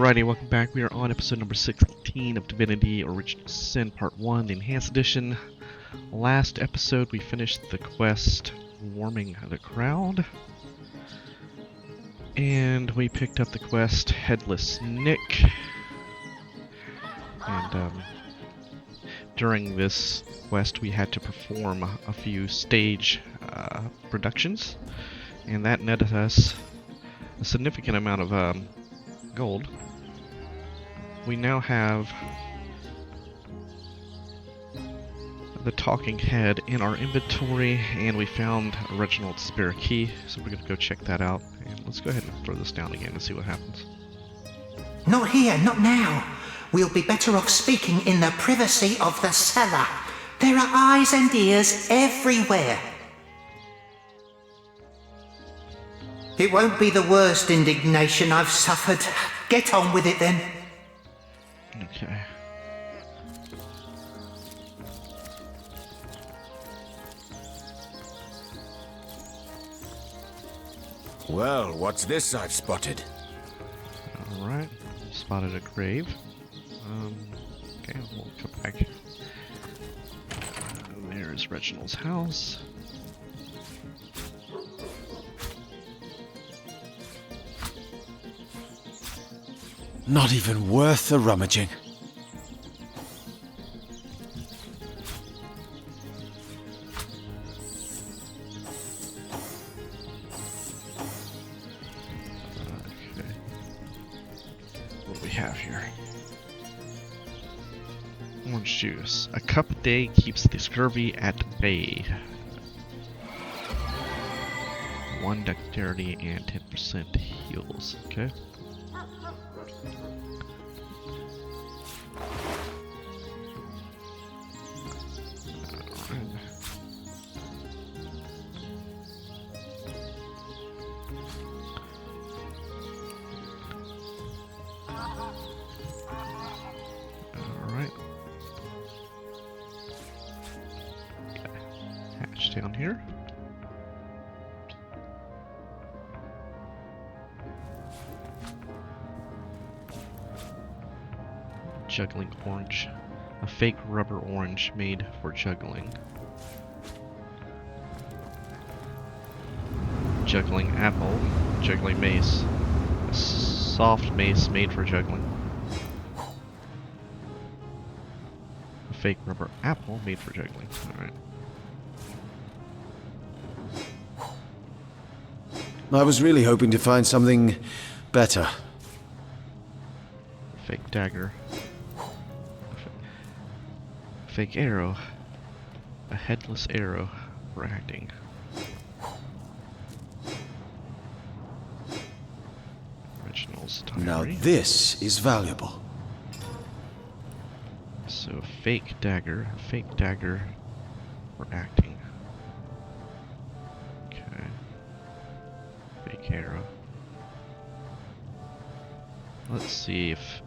Alrighty, welcome back. We are on episode number 16 of Divinity Original Sin Part 1, the Enhanced Edition. Last episode we finished the quest Warming the Crowd. And we picked up the quest Headless Nick. And during this quest we had to perform a few stage productions. And that netted us a significant amount of gold. We now have the talking head in our inventory, and we found Reginald's spare key, so we're going to go check that out. And let's go ahead and throw this down again and see what happens. Not here, not now. We'll be better off speaking in the privacy of the cellar. There are eyes and ears everywhere. It won't be the worst indignation I've suffered. Get on with it then. Okay. Well, what's this I've spotted? Alright, spotted a grave. Okay, we'll come back. There's Reginald's house. Not even worth the rummaging. Okay. What do we have here? Orange juice. A cup a day keeps the scurvy at bay. 1 dexterity and 10% heals. Okay. Alright. Hatch down here. Juggling orange. A fake rubber orange made for juggling. Juggling apple. Juggling mace. A soft mace made for juggling. A fake rubber apple made for juggling. Alright. I was really hoping to find something better. Fake dagger. Fake arrow. A headless arrow for acting. Reginald's Now diary. this is valuable. So fake dagger for acting. Okay. Fake arrow. Let's see if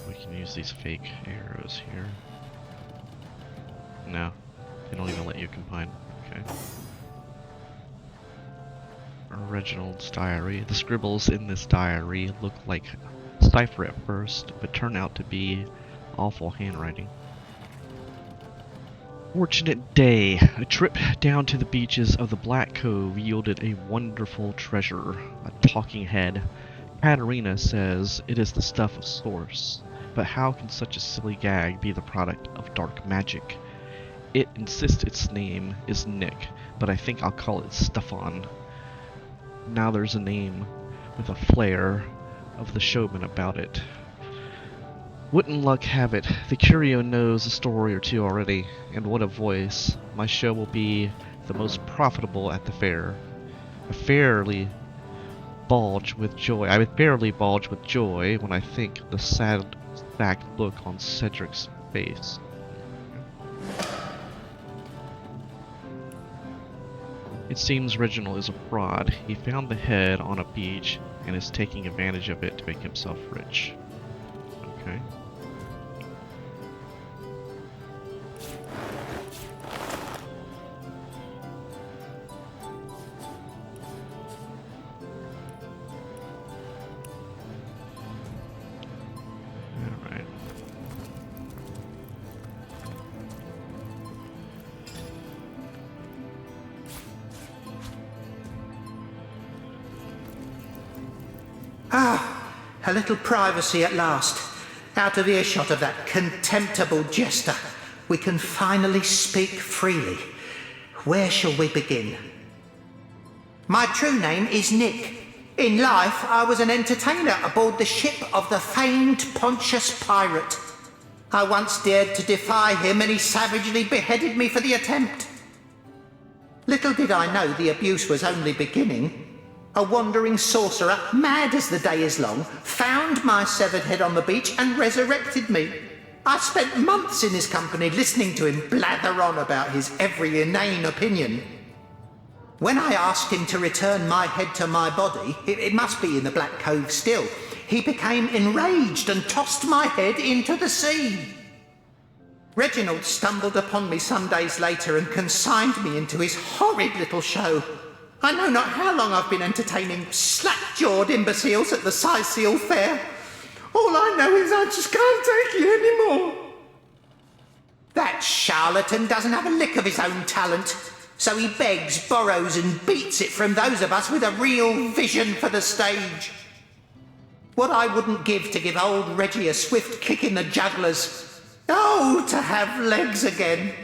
we can use these fake arrows here. No, they don't even let you combine. Okay. Reginald's diary. The scribbles in this diary look like cipher at first, but turn out to be awful handwriting. Fortunate day. A trip down to the beaches of the Black Cove yielded a wonderful treasure, a talking head. Katerina says it is the stuff of Source, but how can such a silly gag be the product of dark magic? It insists its name is Nick, but I think I'll call it Stefan. Now there's a name with a flair of the showman about it. Wouldn't luck have it, the curio knows a story or two already, and what a voice. My show will be the most profitable at the fair. I fairly bulge with joy when I think the sad sack look on Cedric's face. It seems Reginald is a fraud. He found the head on a beach and is taking advantage of it to make himself rich. Okay. A little privacy at last. Out of earshot of that contemptible jester, we can finally speak freely. Where shall we begin? My true name is Nick. In life, I was an entertainer aboard the ship of the famed Pontius Pirate. I once dared to defy him and he savagely beheaded me for the attempt. Little did I know the abuse was only beginning. A wandering sorcerer, mad as the day is long, found my severed head on the beach and resurrected me. I spent months in his company listening to him blather on about his every inane opinion. When I asked him to return my head to my body, it must be in the Black Cove still, he became enraged and tossed my head into the sea. Reginald stumbled upon me some days later and consigned me into his horrid little show. I know not how long I've been entertaining slack-jawed imbeciles at the Sicil Fair. All I know is I just can't take it anymore. That charlatan doesn't have a lick of his own talent, so he begs, borrows and beats it from those of us with a real vision for the stage. What I wouldn't give to give old Reggie a swift kick in the jugglers. Oh, to have legs again.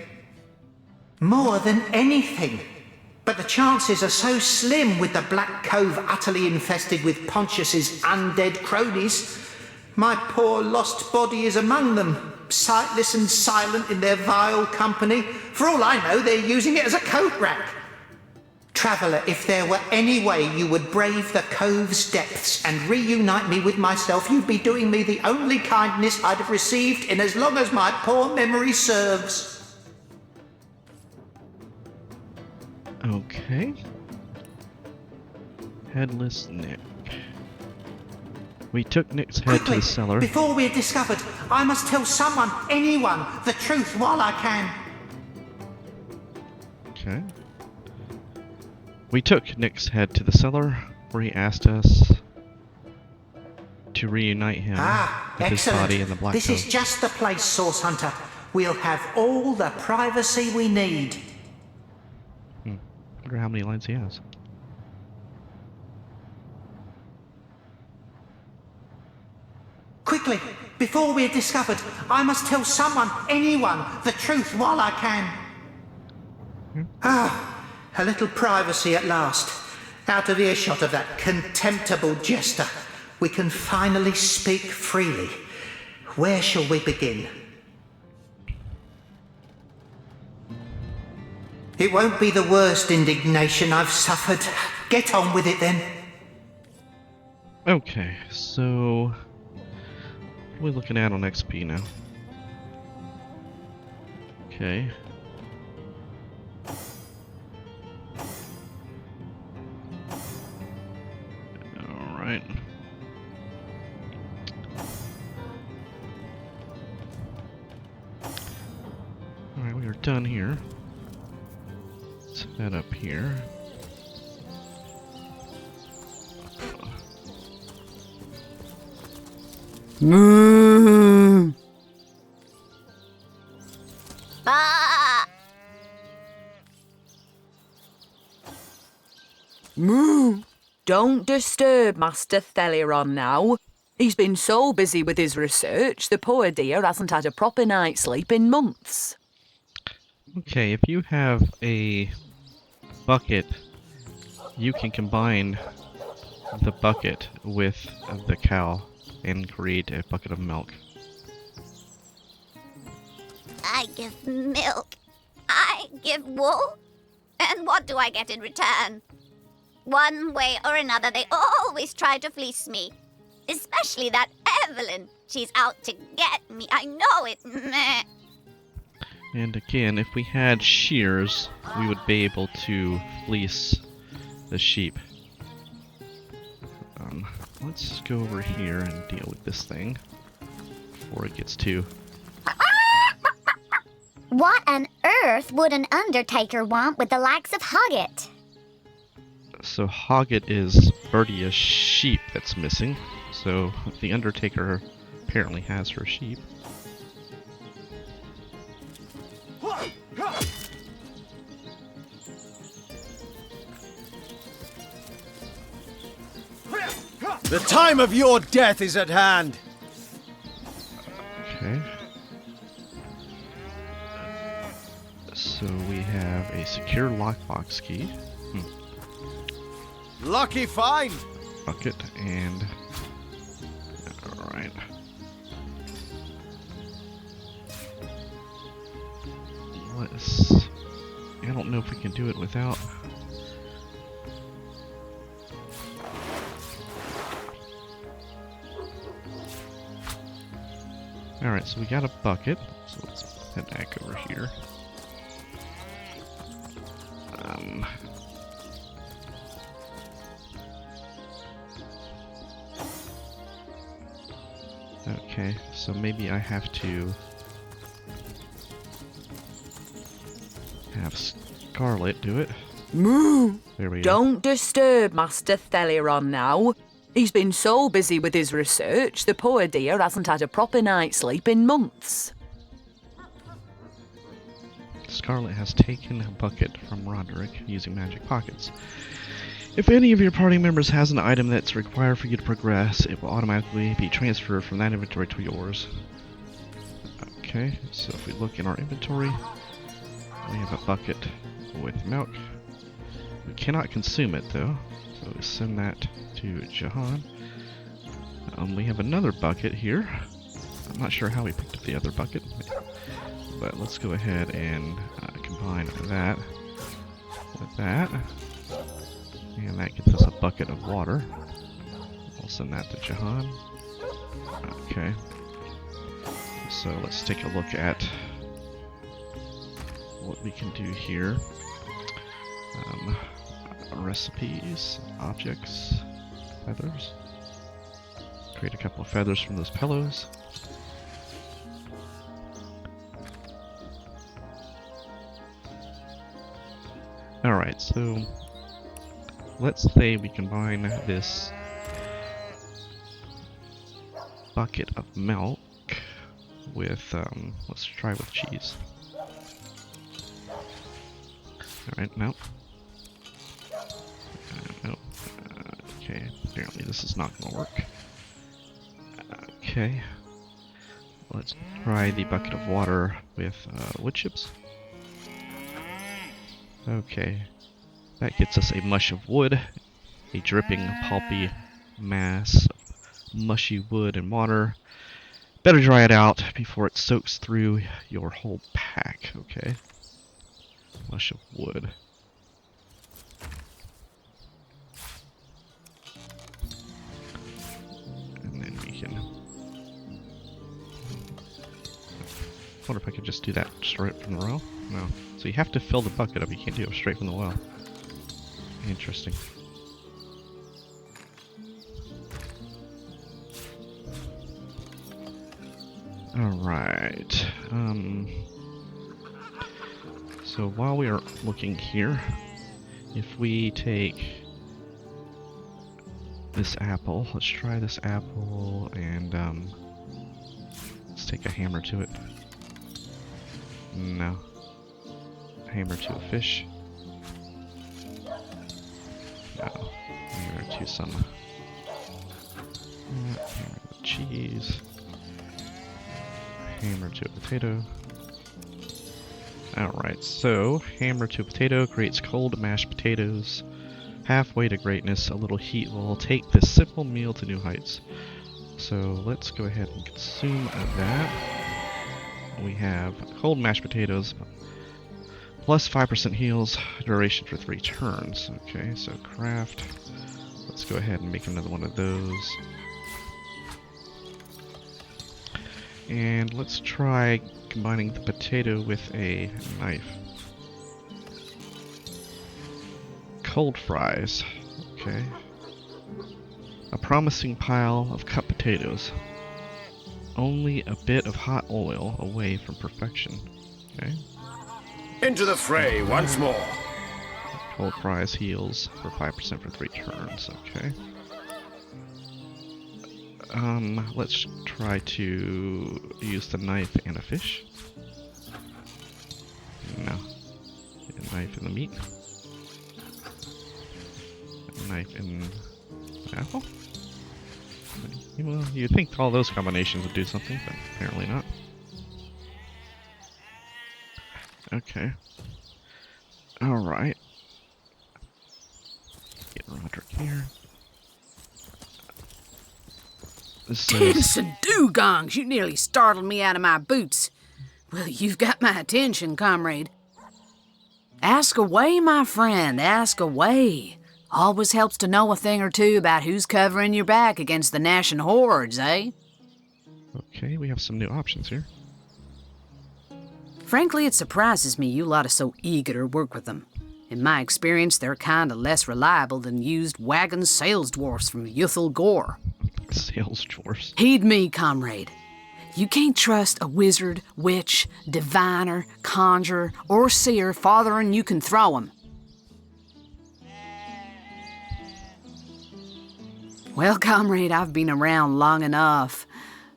More than anything. But the chances are so slim with the Black Cove utterly infested with Pontius's undead cronies. My poor lost body is among them, sightless and silent in their vile company. For all I know, they're using it as a coat rack. Traveller, if there were any way you would brave the cove's depths and reunite me with myself, you'd be doing me the only kindness I'd have received in as long as my poor memory serves. Okay. Headless Nick. We took Nick's head Quickly, to the cellar. Before we're discovered, I must tell someone, anyone, the truth while I can. Okay. We took Nick's head to the cellar, where he asked us to reunite him with his body in the Black This Cove. is just the place, Source Hunter. We'll have all the privacy we need. I wonder how many lines he has. Quickly, before we're discovered, I must tell someone, anyone, the truth while I can. A little privacy at last. Out of earshot of that contemptible jester, we can finally speak freely. Where shall we begin? It won't be the worst indignation I've suffered. Get on with it then. Okay, so what are we looking at on XP now? Okay. Alright. Alright, we are done here. Let's head up here. Moo! Ah! Moo! Don't disturb Master Theliron now. He's been so busy with his research, the poor dear hasn't had a proper night's sleep in months. Okay, if you have a bucket, you can combine the bucket with the cow and create a bucket of milk. I give milk. I give wool. And what do I get in return? One way or another, they always try to fleece me. Especially that Evelyn. She's out to get me. I know it. Meh. And again, if we had shears, we would be able to fleece the sheep. Let's go over here and deal with this thing before it gets too... What on earth would an undertaker want with the likes of Hoggett? So Hoggett is Bertia's sheep that's missing. So the undertaker apparently has her sheep. The time of your death is at hand. Okay. So we have a secure lockbox key. Lucky find. Bucket and... Alright. Let's... I don't know if we can do it without... Alright, so we got a bucket. So let's head back over here. Okay, so maybe I have to have Scarlet do it. Moo! There we go. Don't disturb Master Theliron now. He's been so busy with his research, the poor dear hasn't had a proper night's sleep in months. Scarlet has taken a bucket from Roderick using magic pockets. If any of your party members has an item that's required for you to progress, it will automatically be transferred from that inventory to yours. Okay, so if we look in our inventory, we have a bucket with milk. We cannot consume it though, so we send that to Jahan. We have another bucket here. I'm not sure how we picked up the other bucket, but let's go ahead and combine that with that. And that gets us a bucket of water. We'll send that to Jahan. Okay. So let's take a look at what we can do here. Recipes, objects, feathers. Create a couple of feathers from those pillows. Alright, so let's say we combine this bucket of milk with, let's try with cheese. Alright, no. No. Okay, apparently this is not going to work. Okay. Let's try the bucket of water with wood chips. Okay. That gets us a mush of wood, a dripping, pulpy mass of mushy wood and water. Better dry it out before it soaks through your whole pack, okay? Mush of wood. And then we can... I wonder if I could just do that straight from the well? No. So you have to fill the bucket up, you can't do it straight from the well. Interesting. Alright. So while we are looking here, if we take this apple, let's try this apple and let's take a hammer to it. No. Hammer to a fish. No. Hammer to some hammer to cheese. Hammer to a potato. Alright, so hammer to a potato creates cold mashed potatoes. Halfway to greatness, a little heat will take this simple meal to new heights. So let's go ahead and consume that. We have cold mashed potatoes plus 5% heals, duration for 3 turns. Okay, so craft. Let's go ahead and make another one of those. And let's try combining the potato with a knife. Cold fries. Okay. A promising pile of cut potatoes. Only a bit of hot oil away from perfection. Okay. Into the fray once more. Cold fries heals for 5% for 3 turns. Okay. Let's try to use the knife and a fish. No. A knife and the meat. A knife and an apple. Well, you'd think all those combinations would do something, but apparently not. Okay. Alright. Get Roderick here. This is... Tinson dugongs, you nearly startled me out of my boots. Well, you've got my attention, comrade. Ask away, my friend, ask away. Always helps to know a thing or two about who's covering your back against the gnashing hordes, eh? Okay, we have some new options here. Frankly, it surprises me you lot are so eager to work with them. In my experience, they're kinda less reliable than used wagon sales dwarfs from Yuthel Gore. Sales dwarfs. Heed me, comrade. You can't trust a wizard, witch, diviner, conjurer, or seer farther than you can throw 'em. Well, comrade, I've been around long enough,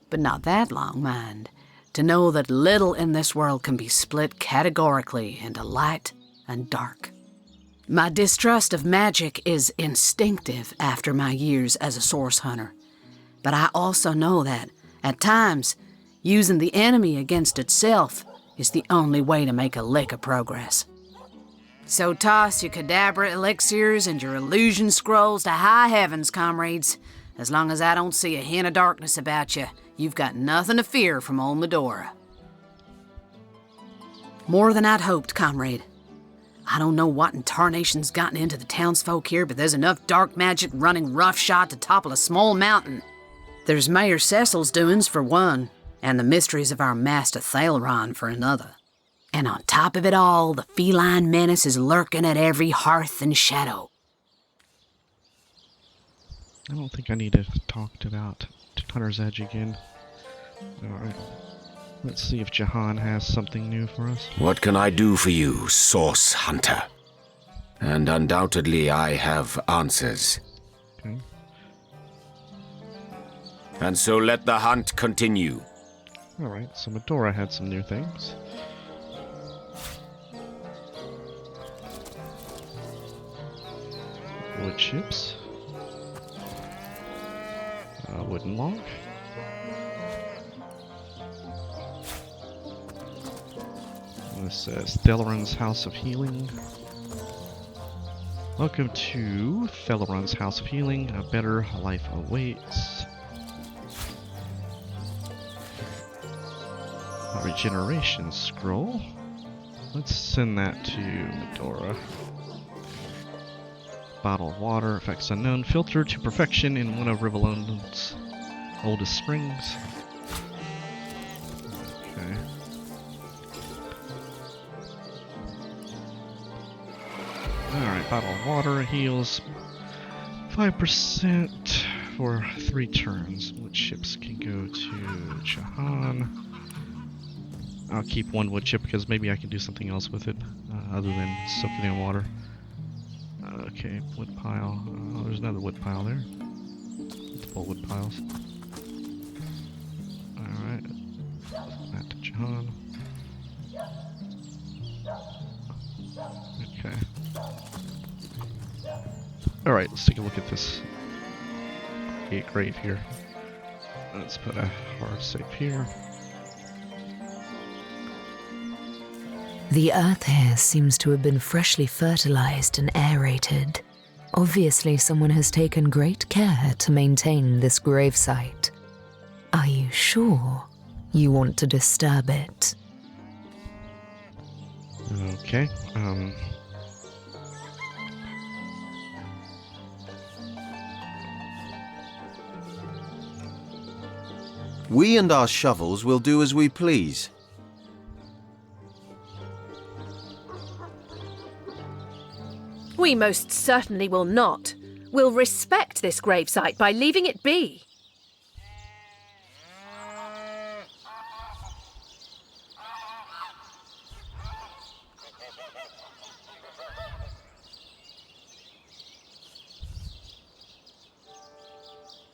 but not that long, mind, to know that little in this world can be split categorically into light and dark. My distrust of magic is instinctive after my years as a source hunter, but I also know that, at times, using the enemy against itself is the only way to make a lick of progress. So toss your cadabra elixirs and your illusion scrolls to high heavens, comrades. As long as I don't see a hint of darkness about you, you've got nothing to fear from old Medora. More than I'd hoped, comrade. I don't know what in tarnation's gotten into the townsfolk here, but there's enough dark magic running roughshod to topple a small mountain. There's Mayor Cecil's doings for one, and the mysteries of our master Thaleron for another. And on top of it all, the feline menace is lurking at every hearth and shadow. I don't think I need to talk about Hunter's Edge again. Alright. Let's see if Jahan has something new for us. What can I do for you, Source Hunter? And undoubtedly I have answers. Okay. And so let the hunt continue. Alright, so Medora had some new things. Wood chips. Wooden log. This says Theleron's House of Healing. Welcome to Theleron's House of Healing. A better life awaits. A regeneration scroll. Let's send that to Medora. Bottle of water, effects unknown. Filtered to perfection in one of Rivalon's oldest springs. Okay. Alright, bottle of water heals 5% for 3 turns. Wood chips can go to Jahan. I'll keep one wood chip because maybe I can do something else with it other than soak it in water. Okay, wood pile. Oh, there's another wood pile there. Multiple wood piles. Alright. That to Jahan. Okay. Alright, let's take a look at this gate grave here. Let's put a hard save here. The earth here seems to have been freshly fertilized and aerated. Obviously, someone has taken great care to maintain this gravesite. Are you sure you want to disturb it? Okay, We and our shovels will do as we please. We most certainly will not. We'll respect this gravesite by leaving it be.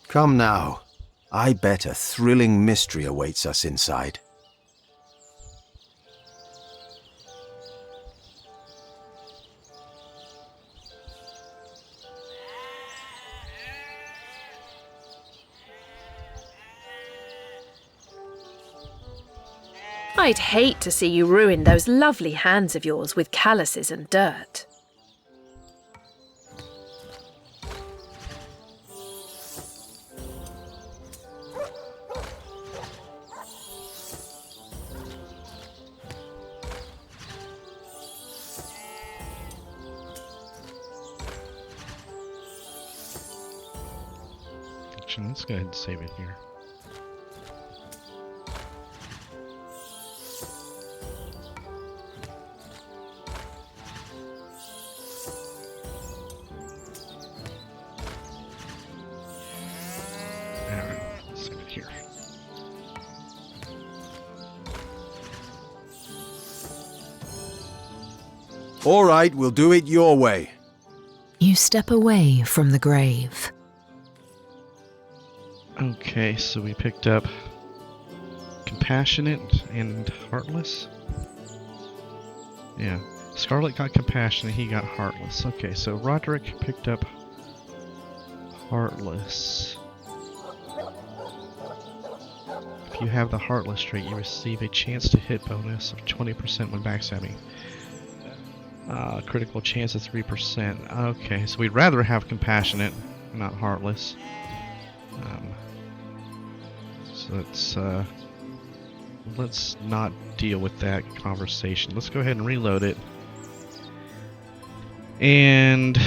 Come now. I bet a thrilling mystery awaits us inside. I'd hate to see you ruin those lovely hands of yours with calluses and dirt. Actually, let's go ahead and save it here. Alright, let's save it here. All right, we'll do it your way. You step away from the grave. Okay, so we picked up Compassionate and Heartless. Yeah, Scarlet got Compassionate, he got Heartless. Okay, so Roderick picked up Heartless. If you have the Heartless trait, you receive a chance to hit bonus of 20% when backstabbing. Critical chance of 3%. Okay, so we'd rather have Compassionate, not Heartless. So let's not deal with that conversation. Let's go ahead and reload it. And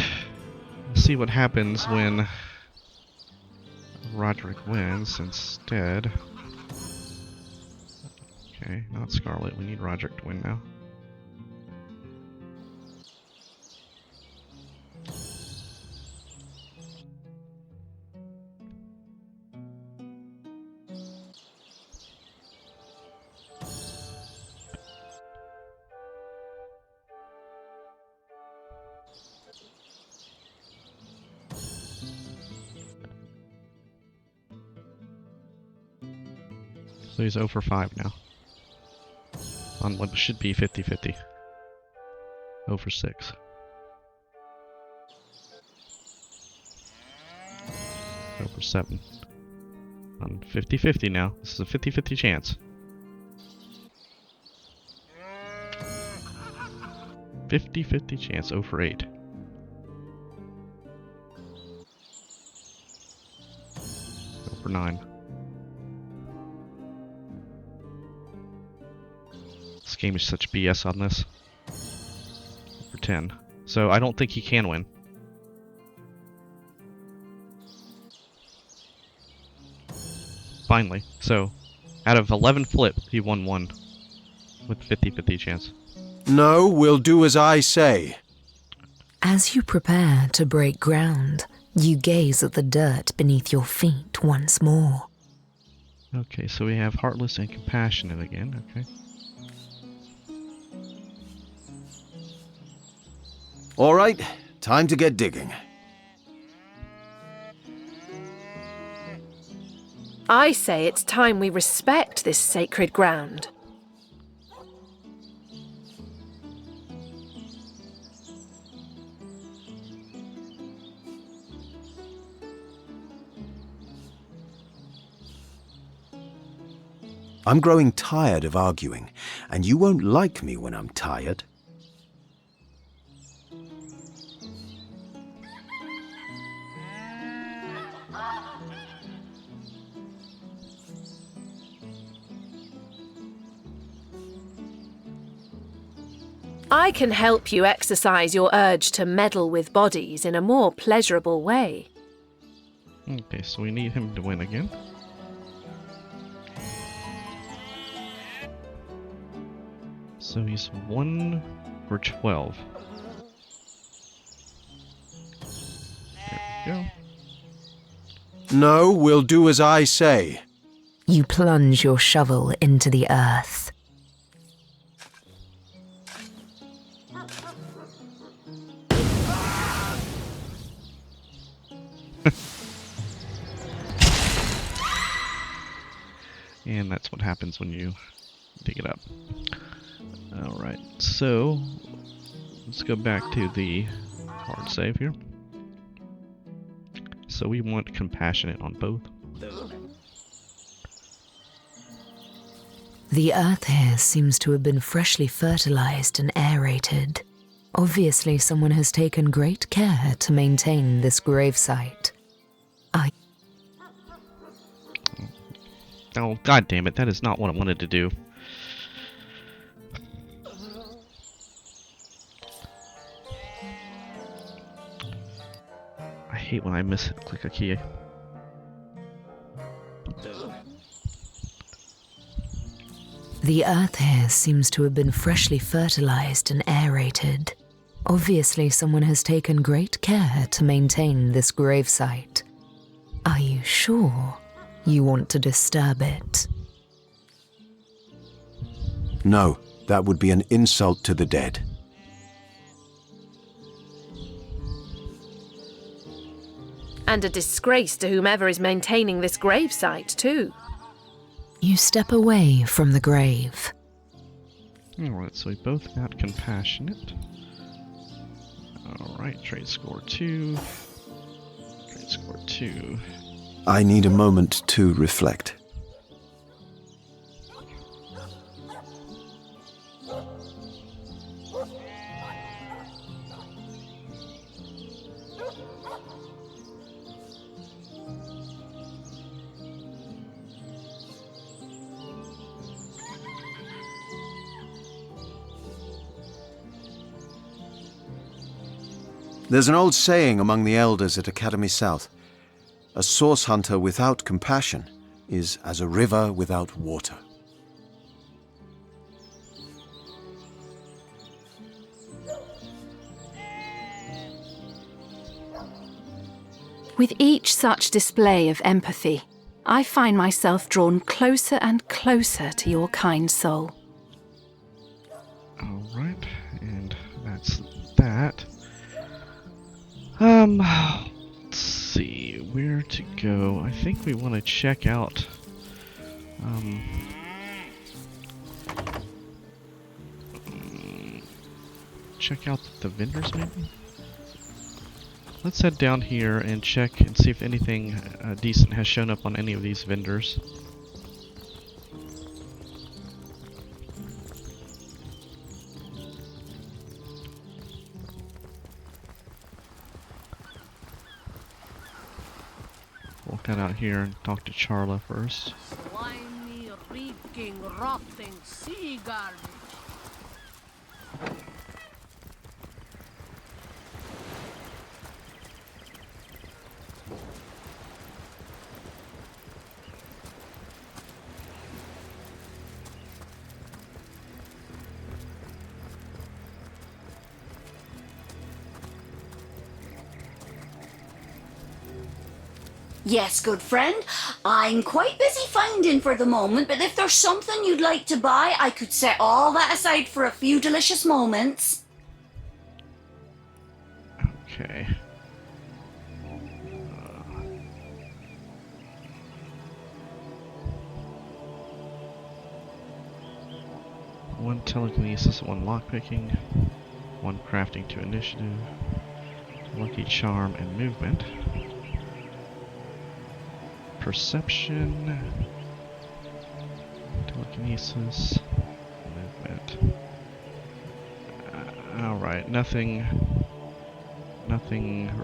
see what happens when Roderick wins instead. Okay, not Scarlet. We need Roderick to win now. So he's 0 for 5 now. On what should be 50-50. 0 for 6. 0 for 7. On 50-50 now. This is a 50-50 chance. 50-50 chance. 0 for 8. 0 for 9. This game is such BS on this. For 10. So I don't think he can win. Finally. So out of 11 flip, he won 1 with 50-50 chance. No, we'll do as I say. As you prepare to break ground, you gaze at the dirt beneath your feet once more. Okay, so we have Heartless and Compassionate again. Okay. All right, time to get digging. I say it's time we respect this sacred ground. I'm growing tired of arguing, and you won't like me when I'm tired. I can help you exercise your urge to meddle with bodies in a more pleasurable way. Okay, so we need him to win again. So he's 1 for 12. There we go. No, we'll do as I say. You plunge your shovel into the earth. And that's what happens when you dig it up. Alright, so let's go back to the hard save here. So we want Compassionate on both. The earth here seems to have been freshly fertilized and aerated. Obviously, someone has taken great care to maintain this gravesite. Oh, god damn it, that is not what I wanted to do. I hate when I click a key. The earth here seems to have been freshly fertilized and aerated. Obviously, someone has taken great care to maintain this gravesite. Are you sure you want to disturb it? No, that would be an insult to the dead. And a disgrace to whomever is maintaining this gravesite, too. You step away from the grave. Alright, so we both got compassionate. Alright, trade score 2. Trade score 2. I need a moment to reflect. There's an old saying among the elders at Academy South. A source hunter without compassion is as a river without water. With each such display of empathy, I find myself drawn closer and closer to your kind soul. Alright, and that's that. Let's see where to go. I think we want to check out the vendors maybe? Let's head down here and check and see if anything decent has shown up on any of these vendors. We'll cut out here and talk to Charla first. Slimy, reeking, rotting sea garbage. Yes, good friend. I'm quite busy finding for the moment, but if there's something you'd like to buy, I could set all that aside for a few delicious moments. Okay. One telekinesis, one lockpicking, one crafting to initiative, lucky charm and movement. Perception, telekinesis, movement. Alright, nothing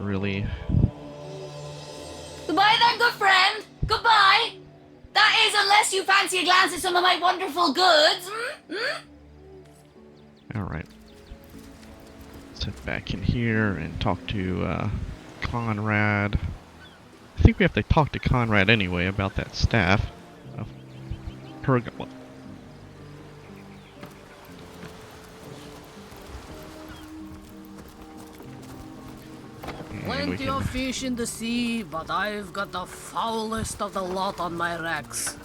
really. Goodbye then, good friend. Goodbye. That is, unless you fancy a glance at some of my wonderful goods. Alright. Let's head back in here and talk to Conrad. I think we have to talk to Conrad anyway about that staff. Plenty of fish in the sea, but I've got the foulest of the lot on my racks.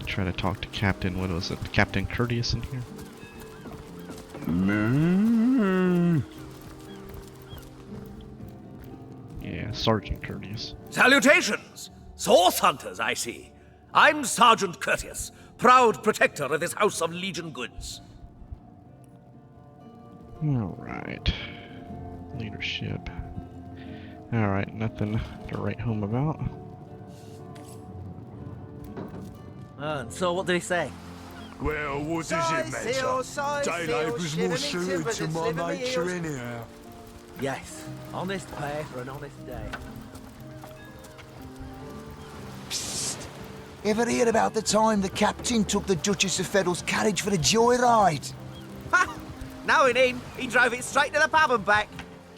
Try to talk to Captain, what was it? Captain Courteous in here? Yeah, Sergeant Courteous. Salutations! Source hunters, I see. I'm Sergeant Courteous, proud protector of this house of Legion goods. Alright. Leadership. Alright, nothing to write home about. And so what did he say? Well, what does it matter? Day labour's more suited to my nature anyhow. Yes, honest pay for an honest day. Ever hear about the time the captain took the Duchess of Federal's carriage for a joyride? Ha! Knowing him, he drove it straight to the pub and back.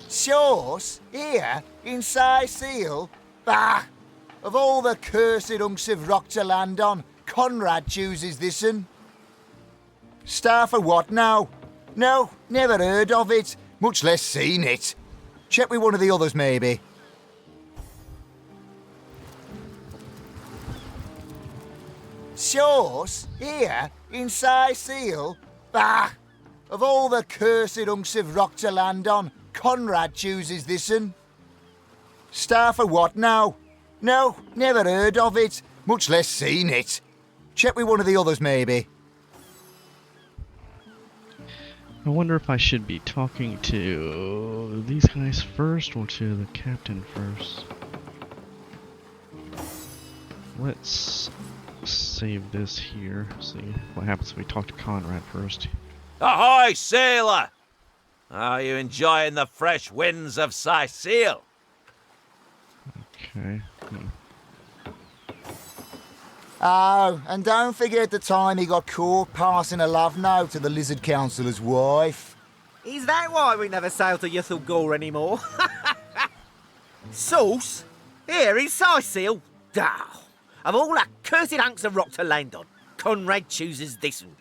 Sauce? Here? In Seal? Bah! Of all the cursed hunks of rock to land on, Conrad chooses this one. Star for what now? No, never heard of it, much less seen it. Check with one of the others, maybe. Sauce? Here? In Seal? Bah! Of all the cursed hunks of rock to land on, Conrad chooses this one. Star for what now? No, never heard of it, much less seen it. Check with one of the others, maybe. I wonder if I should be talking to these guys first or to the captain first. Let's save this here. See what happens if we talk to Conrad first. Ahoy, sailor! Are you enjoying the fresh winds of Seal? Okay. Oh, and don't forget the time he got caught passing a love note to the Lizard Councillor's wife. Is that why we never sail to Yuthel Gore anymore? Sauce? Here in Seal? Oh, of all the cursed hunks of rock to land on, Conrad chooses this one.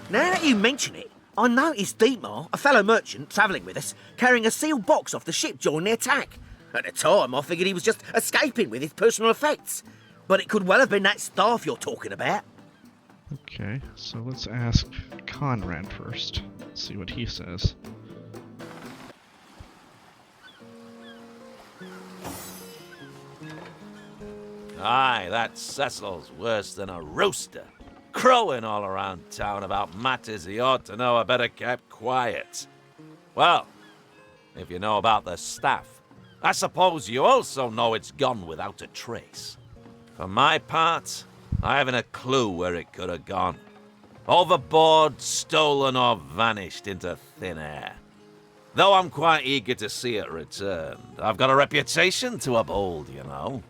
Now that you mention it, I noticed Dietmar, a fellow merchant travelling with us, carrying a sealed box off the ship during the attack. At the time, I figured he was just escaping with his personal effects. But it could well have been that staff you're talking about. Okay, so let's ask Conrad first. See what he says. Aye, that Cecil's worse than a rooster, crowing all around town about matters he ought to know are better kept quiet. Well, if you know about the staff, I suppose you also know it's gone without a trace. For my part, I haven't a clue where it could have gone. Overboard, stolen, or vanished into thin air. Though I'm quite eager to see it returned. I've got a reputation to uphold, you know.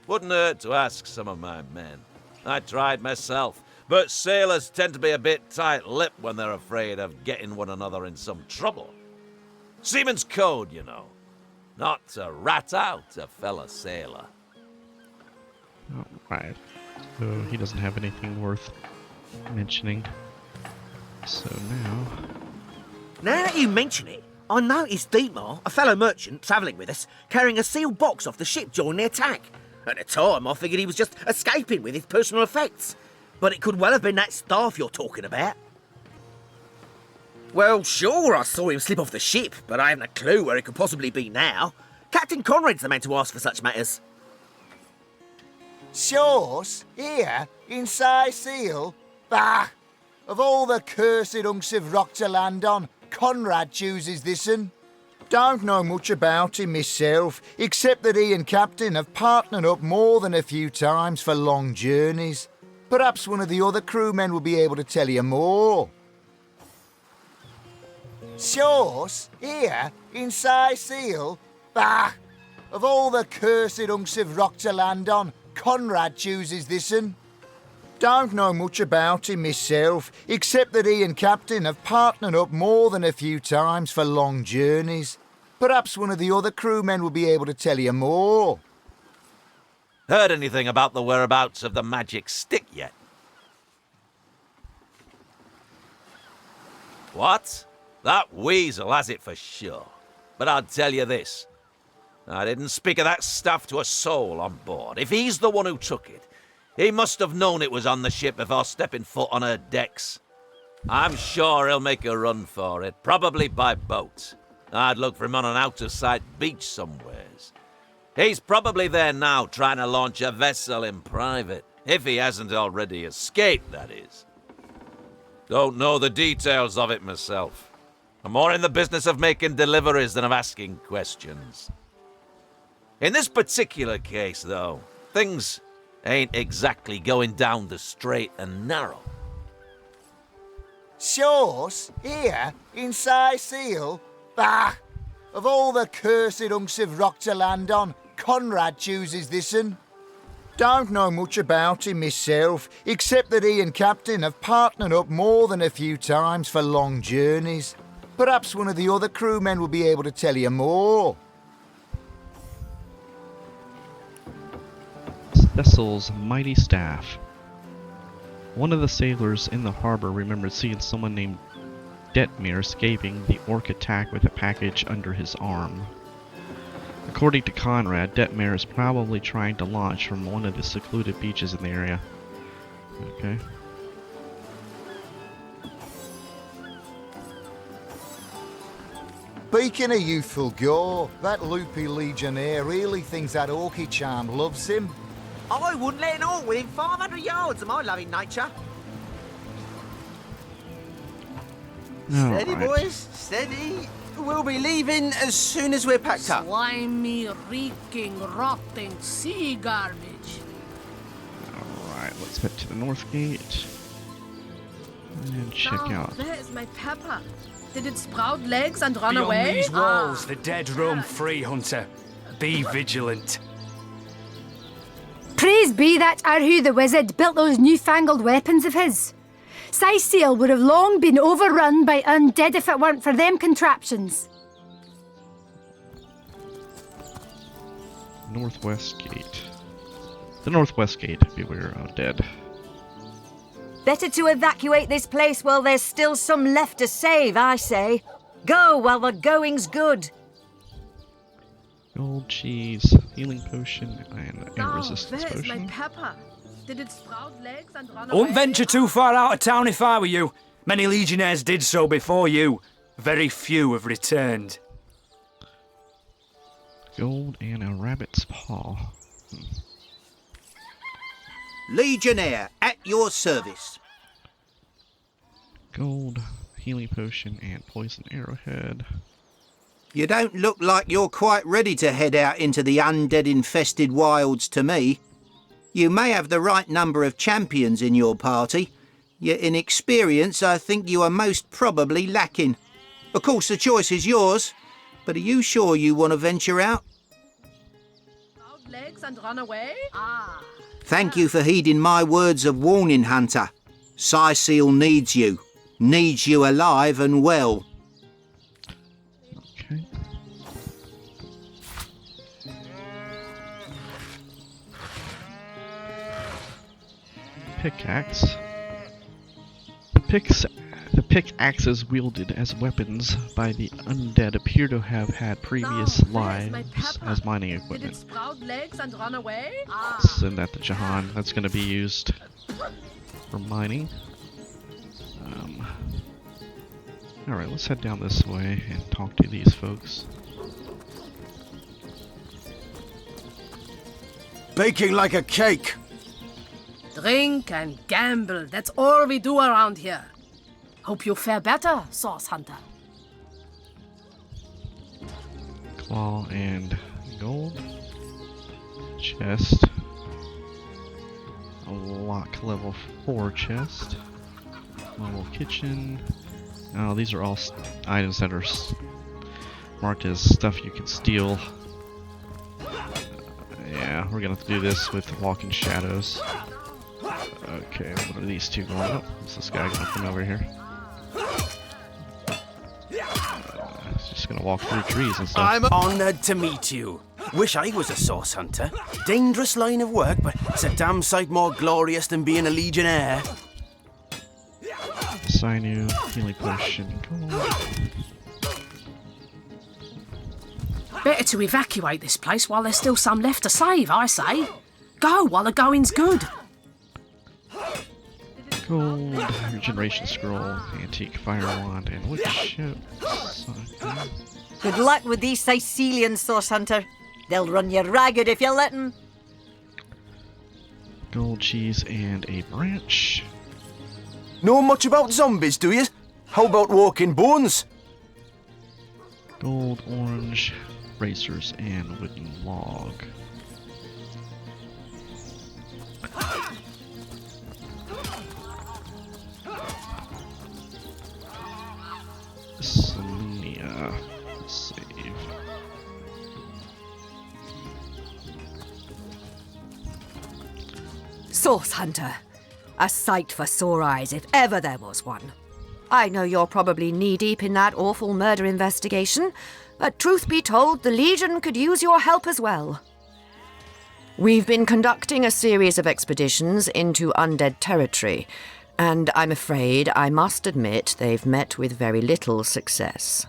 Wouldn't hurt to ask some of my men. I tried myself, but sailors tend to be a bit tight-lipped when they're afraid of getting one another in some trouble. Seaman's code, you know. Not to rat out a fellow sailor. Alright. So he doesn't have anything worth mentioning. So now... Now that you mention it, I noticed Dietmar, a fellow merchant travelling with us, carrying a sealed box off the ship during the attack. At the time, I figured he was just escaping with his personal effects. But it could well have been that staff you're talking about. Well, sure, I saw him slip off the ship, but I haven't a clue where he could possibly be now. Captain Conrad's the man to ask for such matters. Sauce? Here? In Seal? Bah! Of all the cursed hunks of rock to land on, Conrad chooses this one. Don't know much about him myself, except that he and Captain have partnered up more than a few times for long journeys. Perhaps one of the other crewmen will be able to tell you more. Sauce? Here? In Seal? Bah! Of all the cursed hunks of rock to land on, Conrad chooses this one. Don't know much about him myself, except that he and Captain have partnered up more than a few times for long journeys. Perhaps one of the other crewmen will be able to tell you more. Heard anything about the whereabouts of the magic stick yet? What? That weasel has it for sure. But I'll tell you this. I didn't speak of that stuff to a soul on board. If he's the one who took it, he must have known it was on the ship before stepping foot on her decks. I'm sure he'll make a run for it, probably by boat. I'd look for him on an out-of-sight beach somewheres. He's probably there now trying to launch a vessel in private, if he hasn't already escaped, that is. Don't know the details of it myself. I'm more in the business of making deliveries than of asking questions. In this particular case, though, things Ain't exactly going down the straight and narrow. Sauce? Here? Inside Seal? Bah! Of all the cursed hunks of rock to land on, Conrad chooses this one. Don't know much about him myself, except that he and Captain have partnered up more than a few times for long journeys. Perhaps one of the other crewmen will be able to tell you more. Vessel's mighty staff. One of the sailors in the harbor remembered seeing someone named Detmir escaping the orc attack with a package under his arm. According to Conrad, Detmir is probably trying to launch from one of the secluded beaches in the area. Okay. Speaking of youthful gore, that loopy legionnaire really thinks that orky charm loves him. I wouldn't let an orc within 500 yards of my loving nature. Steady, boys, steady. We'll be leaving as soon as we're packed up. Slimy, reeking, rotting sea garbage. Alright, let's head to the north gate. And check out. There's my pepper. Did it sprout legs and run Beyond away? these walls, the dead roam free, Hunter. Be vigilant. Praise be that Arhu the wizard built those newfangled weapons of his. Seal would have long been overrun by undead if it weren't for them contraptions. Northwest gate. The northwest gate, beware of dead. Better to evacuate this place while there's still some left to save, I say. Go while the going's good. Gold cheese, healing potion, and air resistance There's potion. my pepper. Did it sprout legs and run I won't away? venture too far out of town if I were you. Many legionnaires did so before you. Very few have returned. Gold and a rabbit's paw. Legionnaire, at your service. Gold, healing potion, and poison arrowhead. You don't look like you're quite ready to head out into the undead-infested wilds to me. You may have the right number of champions in your party, yet in experience I think you are most probably lacking. Of course the choice is yours, but are you sure you want to venture out? Sprout legs and run away? Thank you for heeding my words of warning, Hunter. Seal needs you alive and well. Okay. Pickaxe. The pickaxes wielded as weapons by the undead appear to have had previous lives as mining Did it equipment. sprout legs and run away? Send that to Jahan. That's going to be used for mining. Alright, let's head down this way and talk to these folks. Baking like a cake. Drink and gamble. That's all we do around here. Hope you fare better, Sauce Hunter. Claw and gold. Chest. A lock level 4 chest. Level kitchen. Oh, these are all items that are marked as stuff you can steal. Yeah, we're gonna have to do this with walking shadows. Okay, what are these two going up? What's this guy gonna come over here? He's just gonna walk through trees and stuff. I'm honoured to meet you. Wish I was a Sauce Hunter. Dangerous line of work, but it's a damn sight more glorious than being a legionnaire. Sinew, healing potion, gold. Better to evacuate this place while there's still some left to save, I say. Go while the going's good. Gold, regeneration scroll, antique fire wand, and wood chips. Okay. Good luck with these Sicilian, Sauce Hunter. They'll run you ragged if you let 'em. Gold cheese and a branch. Know much about zombies, do you? How about walking bones? Gold, orange, bracers, and wooden log. Source Hunter. A sight for sore eyes if ever there was one. I know you're probably knee-deep in that awful murder investigation, but truth be told, the Legion could use your help as well. We've been conducting a series of expeditions into undead territory, and I'm afraid I must admit they've met with very little success.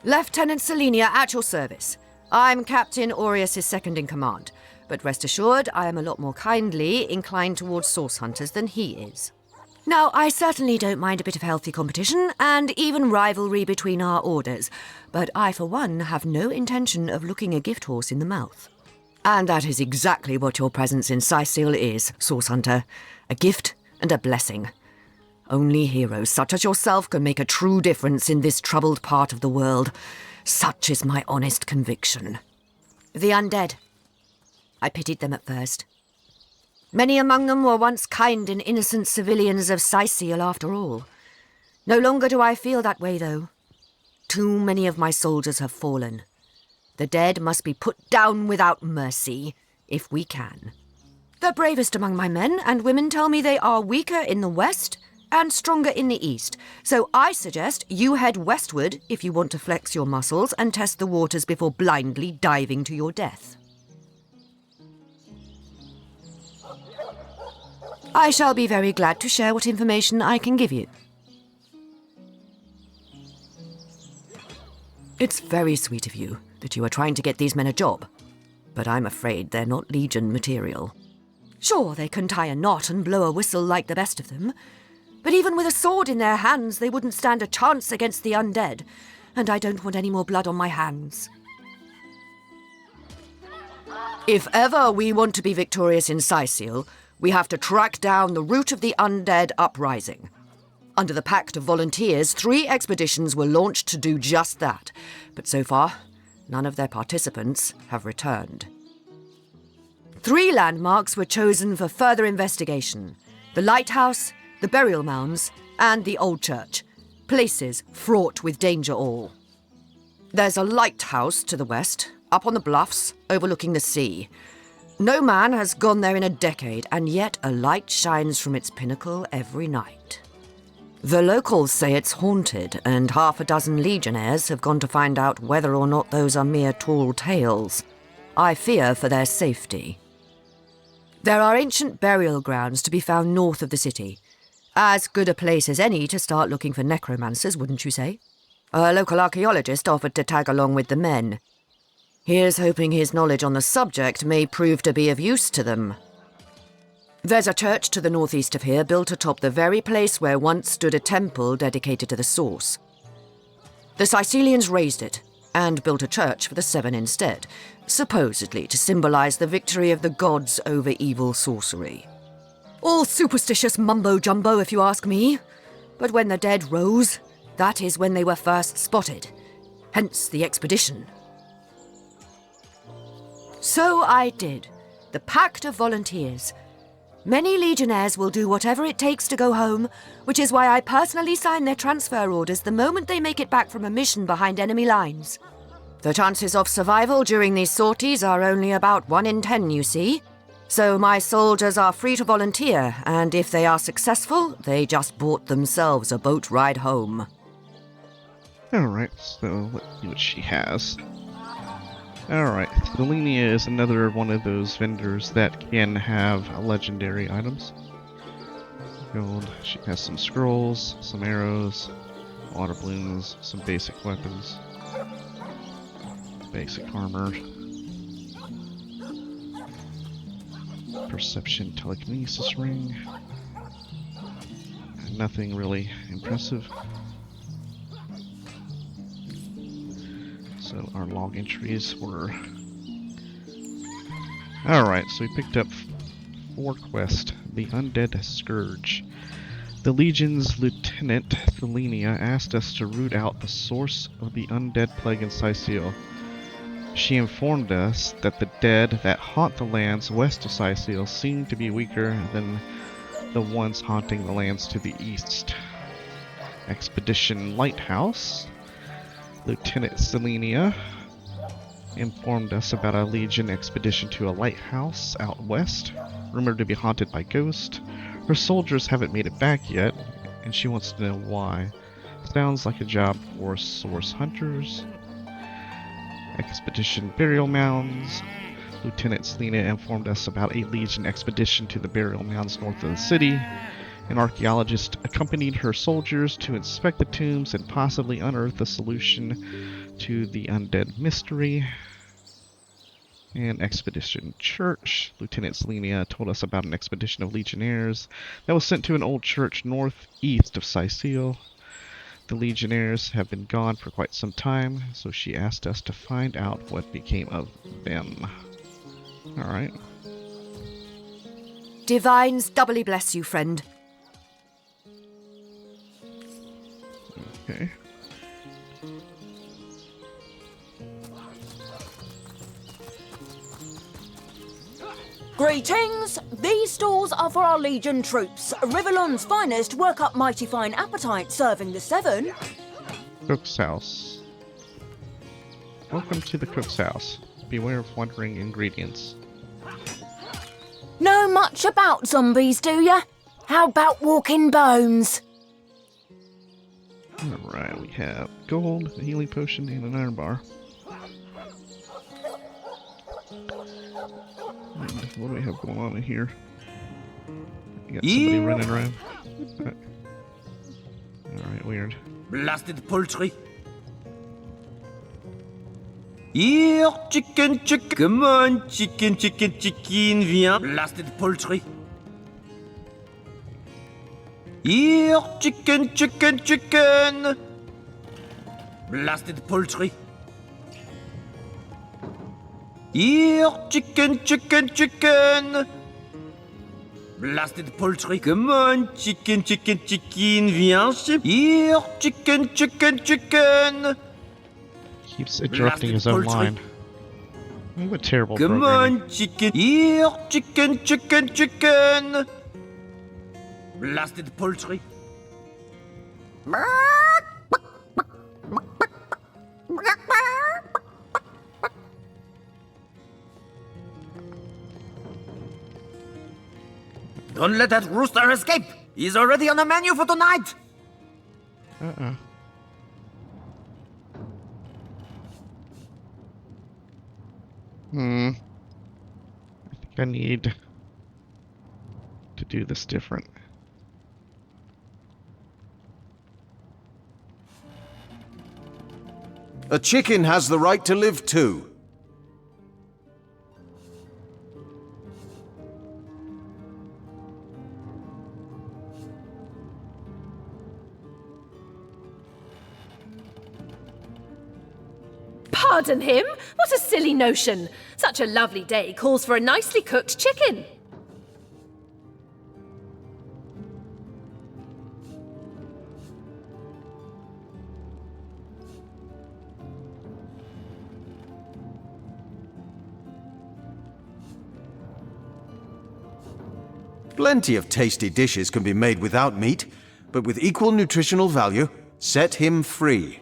Lieutenant Selenia, at your service. I'm Captain Aureus' second-in-command, but rest assured I am a lot more kindly inclined towards source hunters than he is. Now, I certainly don't mind a bit of healthy competition, and even rivalry between our orders, but I, for one, have no intention of looking a gift horse in the mouth. And that is exactly what your presence in Sicil is, Source Hunter. A gift and a blessing. Only heroes such as yourself can make a true difference in this troubled part of the world. Such is my honest conviction. The undead. I pitied them at first. Many among them were once kind and innocent civilians of Sicil, after all. No longer do I feel that way, though. Too many of my soldiers have fallen. The dead must be put down without mercy, if we can. The bravest among my men and women tell me they are weaker in the west and stronger in the east, so I suggest you head westward if you want to flex your muscles and test the waters before blindly diving to your death. I shall be very glad to share what information I can give you. It's very sweet of you that you are trying to get these men a job, but I'm afraid they're not Legion material. Sure, they can tie a knot and blow a whistle like the best of them, but even with a sword in their hands, they wouldn't stand a chance against the undead, and I don't want any more blood on my hands. If ever we want to be victorious in Sicil, we have to track down the root of the undead uprising. Under the Pact of Volunteers, 3 expeditions were launched to do just that, but so far, none of their participants have returned. 3 landmarks were chosen for further investigation: the lighthouse, the burial mounds, and the old church, places fraught with danger all. There's a lighthouse to the west, up on the bluffs, overlooking the sea. No man has gone there in a decade, and yet a light shines from its pinnacle every night. The locals say it's haunted, and 6 legionnaires have gone to find out whether or not those are mere tall tales. I fear for their safety. There are ancient burial grounds to be found north of the city. As good a place as any to start looking for necromancers, wouldn't you say? A local archaeologist offered to tag along with the men. Here's hoping his knowledge on the subject may prove to be of use to them. There's a church to the northeast of here, built atop the very place where once stood a temple dedicated to the source. The Sicilians razed it, and built a church for the 7 instead, supposedly to symbolize the victory of the gods over evil sorcery. All superstitious mumbo-jumbo, if you ask me. But when the dead rose, that is when they were first spotted. Hence the expedition. So I did. The Pact of Volunteers. Many legionnaires will do whatever it takes to go home, which is why I personally sign their transfer orders the moment they make it back from a mission behind enemy lines. The chances of survival during these sorties are only about 1 in 10, you see. So my soldiers are free to volunteer, and if they are successful, they just bought themselves a boat ride home. Alright, so let's see what she has. Alright, Selenia is another one of those vendors that can have legendary items. Gold. She has some scrolls, some arrows, water balloons, some basic weapons, basic armor, perception telekinesis ring. Nothing really impressive. So our log entries were... Alright, so we picked up 4 quests. The Undead Scourge. The Legion's Lieutenant, Selenia, asked us to root out the source of the undead plague in Sicil. She informed us that the dead that haunt the lands west of Sicil seem to be weaker than the ones haunting the lands to the east. Expedition Lighthouse. Lieutenant Selenia informed us about a Legion expedition to a lighthouse out west, rumored to be haunted by ghosts. Her soldiers haven't made it back yet, and she wants to know why. Sounds like a job for source hunters. Expedition burial mounds. Lieutenant Selena informed us about a Legion expedition to the burial mounds north of the city. An archaeologist accompanied her soldiers to inspect the tombs and possibly unearth a solution to the undead mystery. And Expedition Church. Lieutenant Selenia told us about an expedition of legionnaires that was sent to an old church northeast of Sicil. The legionnaires have been gone for quite some time, so she asked us to find out what became of them. Alright. Divines doubly bless you, friend. Okay. Greetings! These stalls are for our Legion troops. Rivellon's finest work up mighty fine appetite serving the seven. Cook's house. Welcome to the cook's house. Beware of wandering ingredients. Know much about zombies, do ya? How about walking bones? Alright, we have gold, a healing potion, and an iron bar. And what do we have going on in here? You got somebody running around. Alright, weird. Blasted poultry. Here, chicken, chicken. Come on, chicken, chicken, chicken, viens. Blasted poultry. Here, chicken, chicken, chicken. Blasted poultry. Here, chicken, chicken, chicken. Blasted poultry. Come on, chicken, chicken, chicken, viens. Here, chicken, chicken, chicken. Keeps interrupting his own line. What a terrible Come programming. on, chicken. Here, chicken, chicken, chicken. Blasted poultry. Don't let that rooster escape! He's already on the menu for tonight! Uh-uh. I think I need to do this different. A chicken has the right to live too. Pardon him? What a silly notion. Such a lovely day calls for a nicely cooked chicken. Plenty of tasty dishes can be made without meat, but with equal nutritional value, set him free.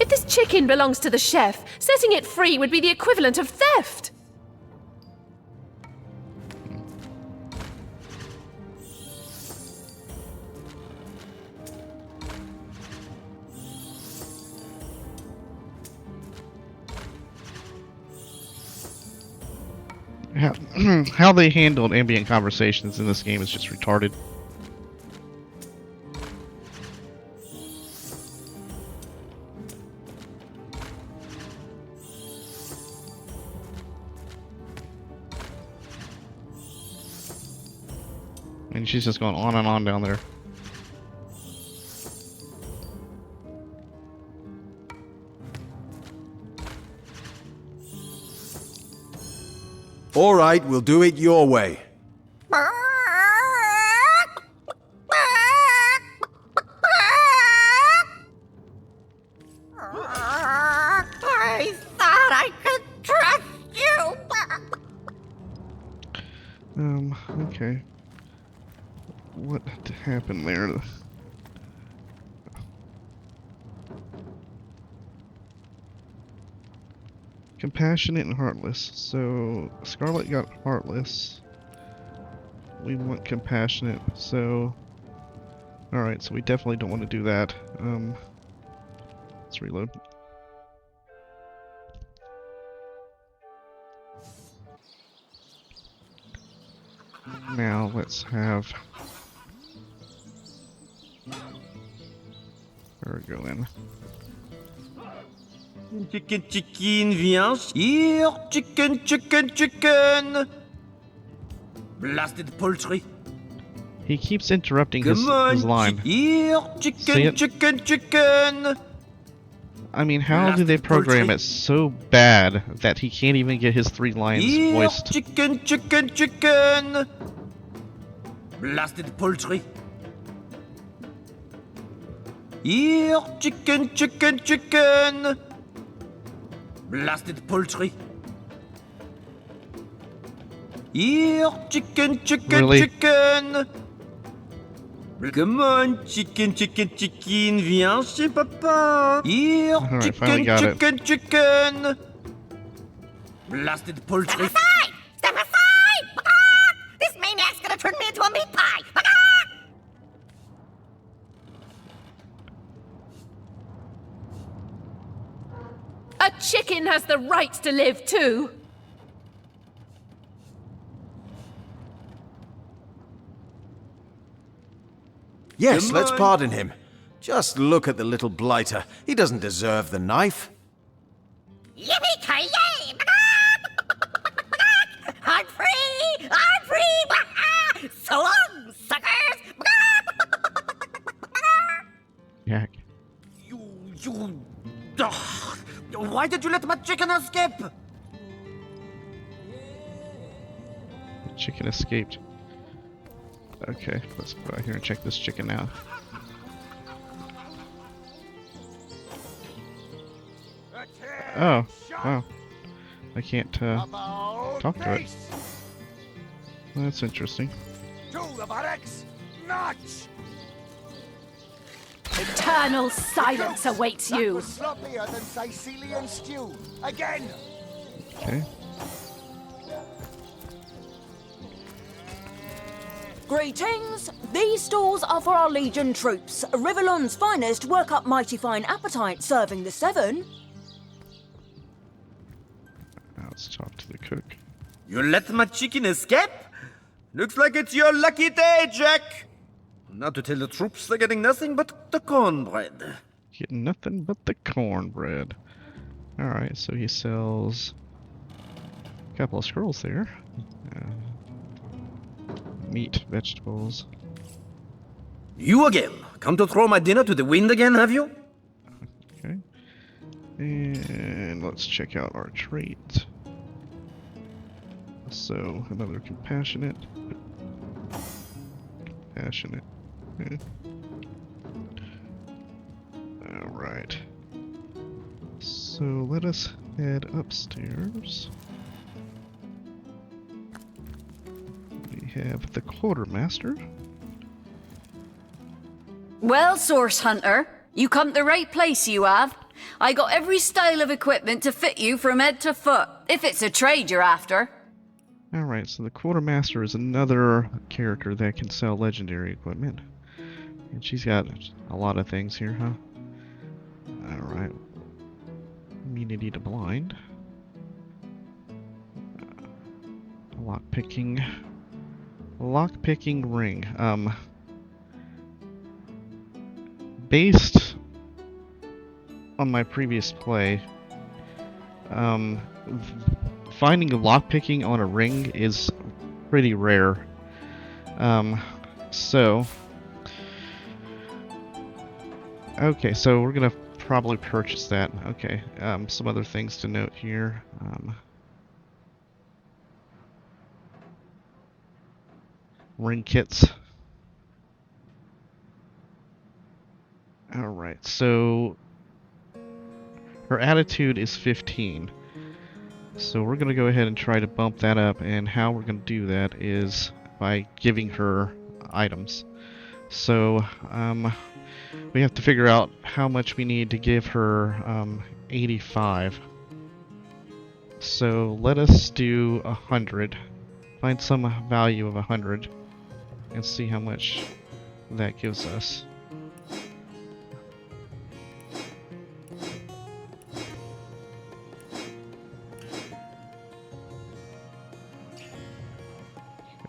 If this chicken belongs to the chef, setting it free would be the equivalent of theft. How they handled ambient conversations in this game is just retarded. And she's just going on and on down there. All right, we'll do it your way. I thought I could trust you! Okay. What happened there? Compassionate and heartless. So Scarlet got heartless. We want compassionate. So alright, so we definitely don't want to do that. Let's reload. Now let's have her go in. Chicken, chicken, viens here. Chicken, chicken, chicken. Blasted poultry. He keeps interrupting Come on, his line. Here, chicken, chicken, chicken. I mean, how do they program it so bad that he can't even get his 3 lines Here, voiced? chicken, chicken, chicken. Blasted poultry. Here, chicken, chicken, chicken. Blasted poultry. Here, chicken, chicken, Really? chicken. Come on, chicken, chicken, chicken, viens chez papa. Here, Alright, finally chicken, got it. chicken, chicken. Blasted poultry. Step aside! This maniac's gonna turn me into a meat pie! A chicken has the right to live too. Yes, Come let's on. pardon him. Just look at the little blighter. He doesn't deserve the knife. Yippee-ki-yay! I'm free! I'm free! So long, suckers! Yak. You... Ugh. Why did you let my chicken escape? The chicken escaped. Okay, let's go out here and check this chicken out. Oh, wow. I can't talk to it. That's interesting. To the barracks! March! Eternal silence awaits That you. was sloppier than Sicilian stew. Again! Okay. Greetings! These stalls are for our Legion troops. Rivellon's finest work up mighty fine appetite serving the 7. Now let's talk to the cook. You let my chicken escape? Looks like it's your lucky day, Jack. Now to tell the troops they're getting nothing but the cornbread. Getting nothing but the cornbread. Alright, so he sells a couple of scrolls there. Meat, vegetables. You again? Come to throw my dinner to the wind again, have you? Okay. And let's check out our trait. So, another compassionate. Compassionate. Okay. Alright. So, let us head upstairs. We have the quartermaster. Well, Source Hunter, you come to the right place, you have. I got every style of equipment to fit you from head to foot, if it's a trade you're after. Alright, so the quartermaster is another character that can sell legendary equipment. And she's got a lot of things here, huh? Alright. Immunity to blind. Lockpicking. Lockpicking ring. Based on my previous play, finding lockpicking on a ring is pretty rare. Okay, so we're gonna probably purchase that. Okay, some other things to note here. Ring kits. Alright, so her attitude is 15. So we're going to go ahead and try to bump that up, and how we're going to do that is by giving her items. So we have to figure out how much we need to give her 85. So let us do 100. Find some value of 100 and see how much that gives us.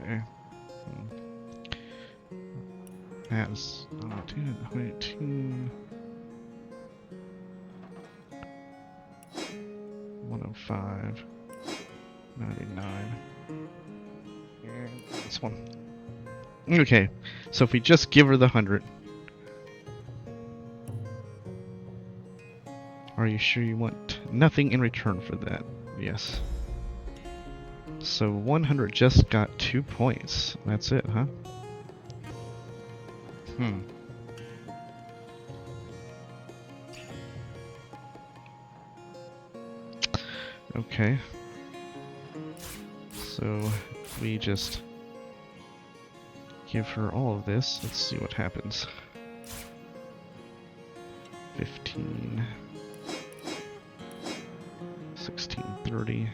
Okay. That's 22, 105, 99. And this one. Okay, so if we just give her the 100. Are you sure you want nothing in return for that? Yes. So 100 just got 2 points. That's it, huh? Okay. So we just give her all of this. Let's see what happens. 15, 16, 30.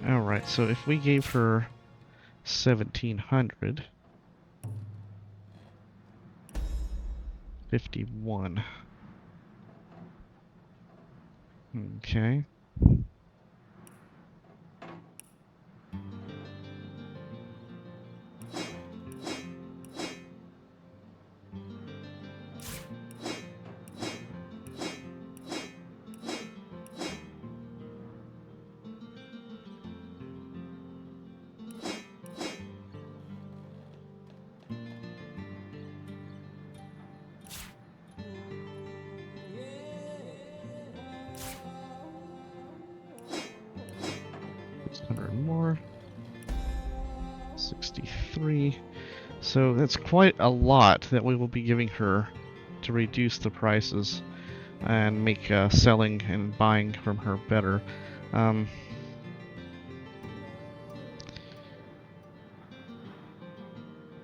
Alright, so if we gave her 1700, 51. Okay. More. 63. So that's quite a lot that we will be giving her to reduce the prices and make selling and buying from her better.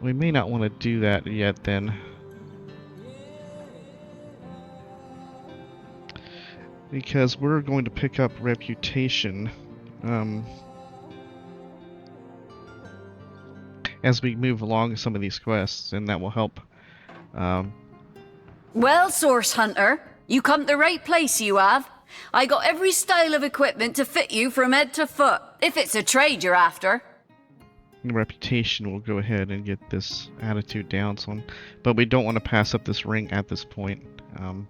We may not want to do that yet then. Because we're going to pick up reputation as we move along some of these quests, and that will help. Well, Source Hunter, you come to the right place, you have. I got every style of equipment to fit you from head to foot, if it's a trade you're after. The reputation will go ahead and get this attitude down some, but we don't want to pass up this ring at this point.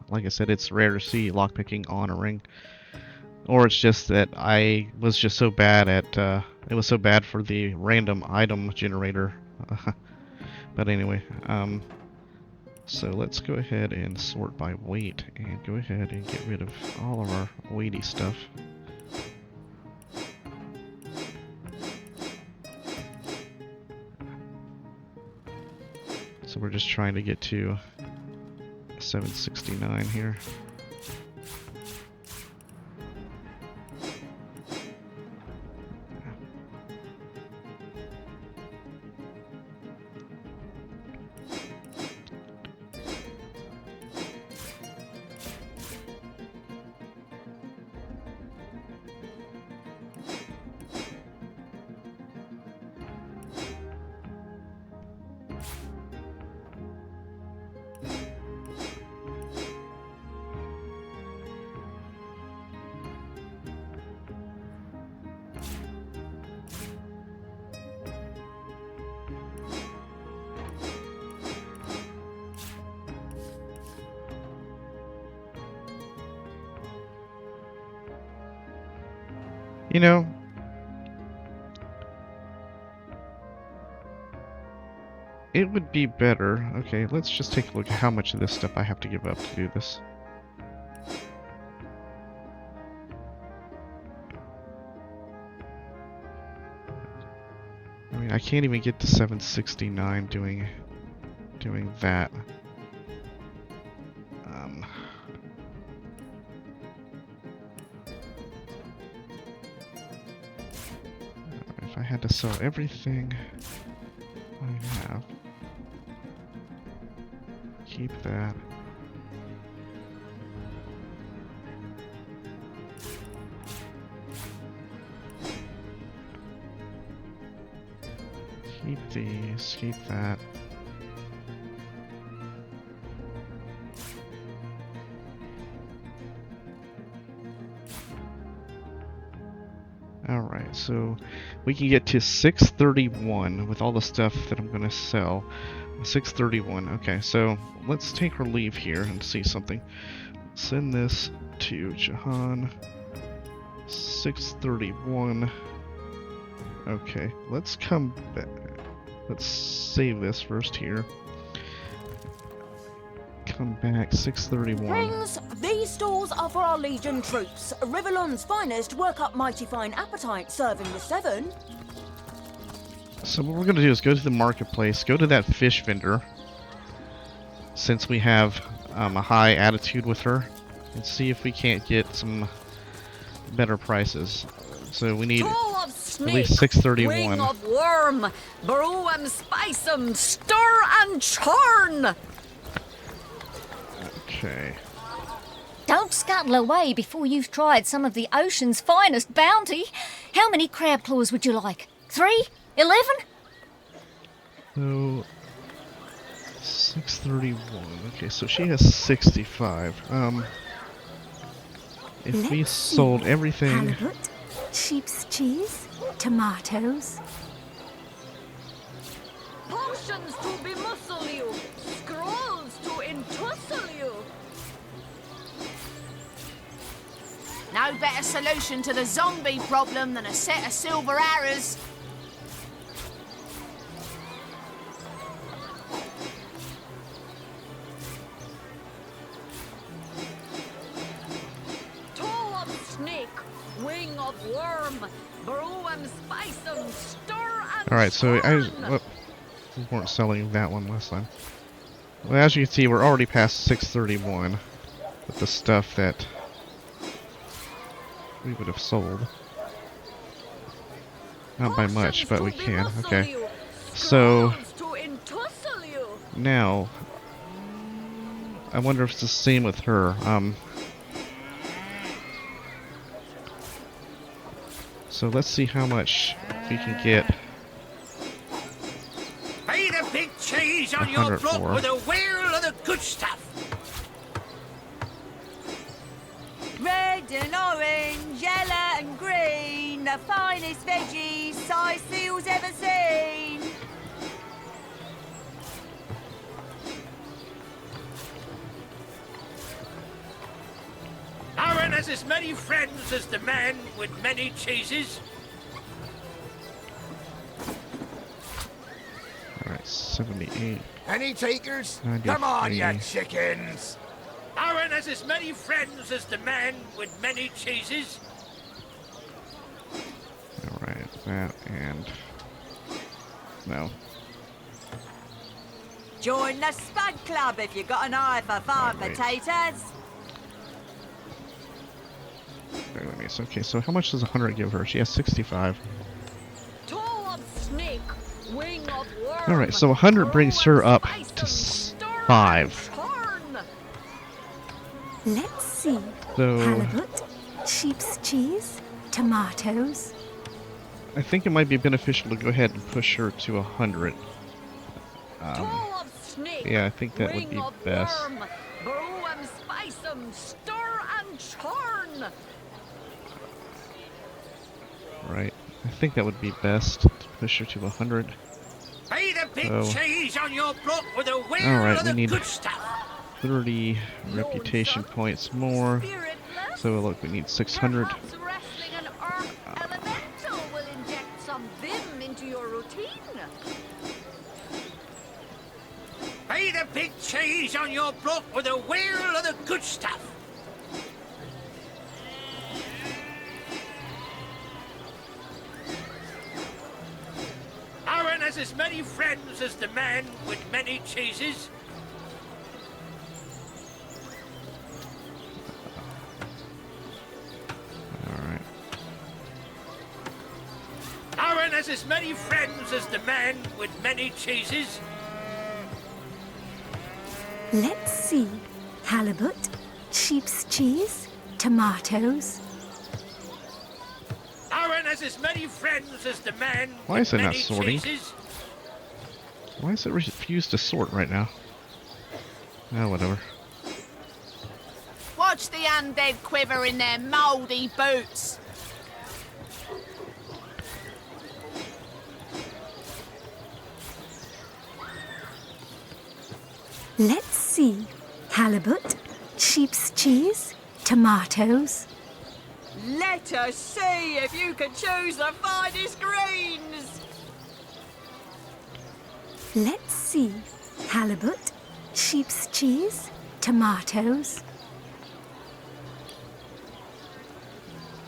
Like I said, it's rare to see lockpicking on a ring. Or it's just that I was just so bad at, it was so bad for the random item generator. But anyway, so let's go ahead and sort by weight and go ahead and get rid of all of our weighty stuff. So we're just trying to get to 769 here. You know, it would be better. Okay, let's just take a look at how much of this stuff I have to give up to do this. I mean, I can't even get to 769 doing that. If I had to sell everything I have, keep that. Keep these, keep that. Alright, so we can get to 631 with all the stuff that I'm going to sell. 631, okay, so let's take our leave here and see something. Send this to Jahan. 631. Okay, let's come back. Let's save this first here. Come back, 631. Kings, these stores are for our Legion troops. Riverland's finest work up mighty fine appetite, serving the 7. So what we're going to do is go to the marketplace, go to that fish vendor, since we have a high attitude with her, and see if we can't get some better prices. So we need at least 631. Wing of worm, brew 'em, spice 'em, stir and churn. Okay. Don't scuttle away before you've tried some of the ocean's finest bounty. How many crab claws would you like? 3? 11? So 631. Okay, so she has 65. If we sold everything. Halibut, sheep's cheese, tomatoes. Potions to bemuscle you, scrolls to entussle you. No better solution to the zombie problem than a set of silver arrows. Toe of snake, wing of worm, brew 'em, spice 'em, stir and Alright, so churn. we weren't selling that one last time. Well, as you can see, we're already past 631 with the stuff that we would have sold. Not by much, but we can. Okay. So now I wonder if it's the same with her. So let's see how much we can get. Pay the big cheese on your block 104. with a wheel of the good stuff. Red and orange, yellow and green, the finest veggies size seals ever seen. Aaron has as many friends as the man with many cheeses. Alright, 78. Any takers? 93. Come on, you chickens! Aaron has as many friends as the man with many cheeses. Alright, that and... No. Join the Spud Club if you got an eye for farm wait. potatoes. Bear with me. So, okay, so how much does 100 give her? She has 65. Toe of snake, wing of worm. Alright, so 100 brings her up to 5. Let's see. So Halibut, sheep's cheese, tomatoes. I think it might be beneficial to go ahead and push her to 100. Yeah, I think that would be best. Worm, brew 'em, spice 'em, stir and churn. Right. I think that would be best to push her to 100. Pay the big So, cheese on your block with a wheel alright, of we the need good stuff. 30 reputation points more. So look, we need 600. Perhaps wrestling an earth elemental will inject some vim into your routine. Be the big cheese on your block with a wheel of the good stuff. Aaron has as many friends as the man with many cheeses. Alright. Aaron has as many friends as the man with many cheeses. Let's see. Halibut, sheep's cheese, tomatoes. Aaron has as many friends as the man Why is with it not many sorting? cheeses. Why is it refused to sort right now? Oh, whatever. Watch the undead quiver in their mouldy boots. Let's see. Halibut, sheep's cheese, tomatoes. Let us see if you can choose the finest greens. Let's see. Halibut, sheep's cheese, tomatoes.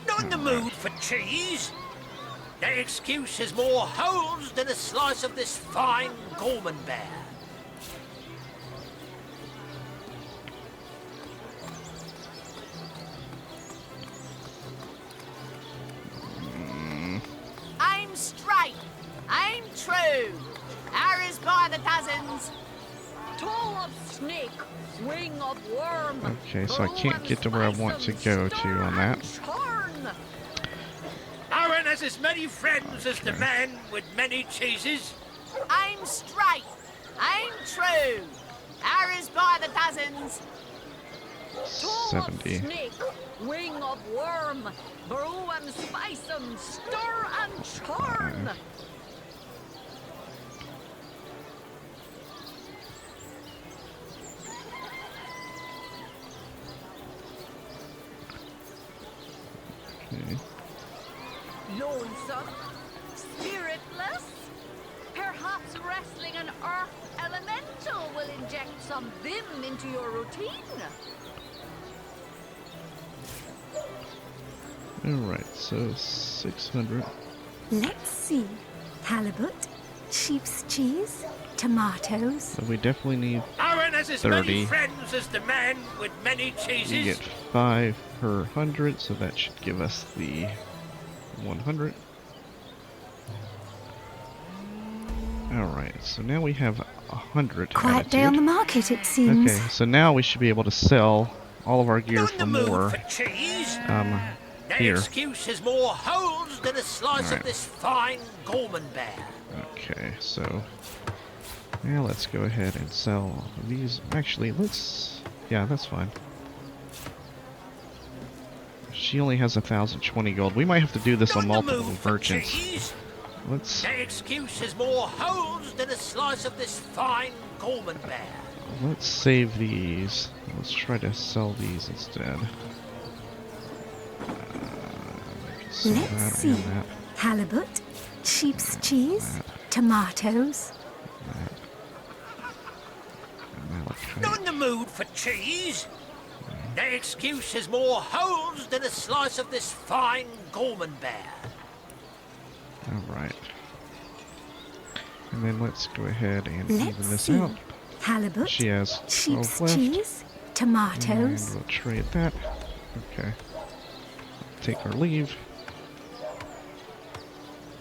Not in the mood for cheese. The excuse has more holes than a slice of this fine Gorman bear. Aim straight, aim true. Arrows by the dozens. Toe of snake, wing of worm. Okay, so I can't get to where I want to go to on that. Aaron has as many friends as the man with many cheeses. Aim straight, aim true. Arrows by the dozens. 70. Snake, wing of worm. Brew and spice 'em, stir and churn. Okay. Lonesome, spiritless. Perhaps wrestling an earth elemental will inject some vim into your routine. Alright, so 600. Let's see. Halibut, sheep's cheese, tomatoes. So we definitely need Aaron has as many 30. friends as the man with many cheeses. We get 5 per 100, so that should give us the 100. Alright, so now we have 100 Quiet day on the attitude. market, it seems. Okay, so now we should be able to sell all of our gear for more. For cheese. The Here. excuse has more holes than a slice Alright. of this fine Gorman bear. Okay, so now let's go ahead and sell these. Actually, let's. Yeah, that's fine. She only has 1,020 gold. We might have to do this on multiple merchants. Cheese. Let's. The excuse has more holes than a slice of this fine Gorman bear. Let's save these. Let's try to sell these instead. Sell Let's that see. and that. Halibut, sheep's cheese, tomatoes. Not in the mood for cheese. The excuse has more holes than a slice of this fine Gorman bear. Alright. And then let's go ahead and even Let's this see. out. Halibut, She has 12 sheep's left. cheese, tomatoes. And we'll trade that. Okay. Take our leave.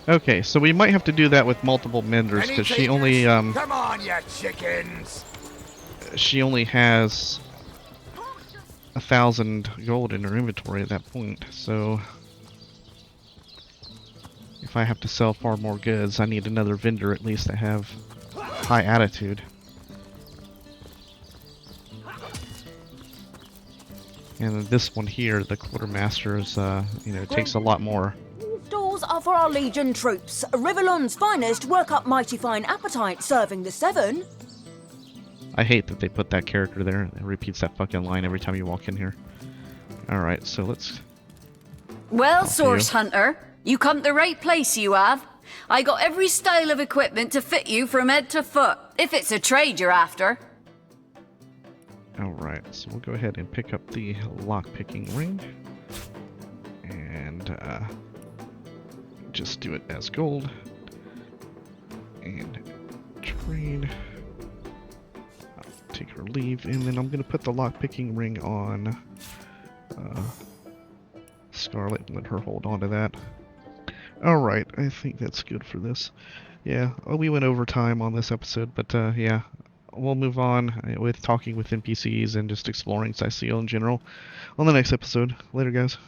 Okay, so we might have to do that with multiple vendors because she only Come on, you chickens. she only has 1,000 gold in her inventory at that point. So if I have to sell far more goods, I need another vendor at least to have high attitude. And this one here, the quartermaster's, you know, takes a lot more. Stalls are for our Legion troops. Rivellon's finest work up mighty fine appetite serving the 7. I hate that they put that character there. It repeats that fucking line every time you walk in here. Alright, so let's... Well, Talk to Source you. Hunter, you come to the right place, you have. I got every style of equipment to fit you from head to foot, if it's a trade you're after. Alright, so we'll go ahead and pick up the lockpicking ring. And just do it as gold. And trade. I'll take her leave, and then I'm going to put the lockpicking ring on Scarlet and let her hold on to that. Alright, I think that's good for this. Yeah, we went over time on this episode, but yeah, we'll move on with talking with NPCs and just exploring Cyseal in general on the next episode. Later, guys.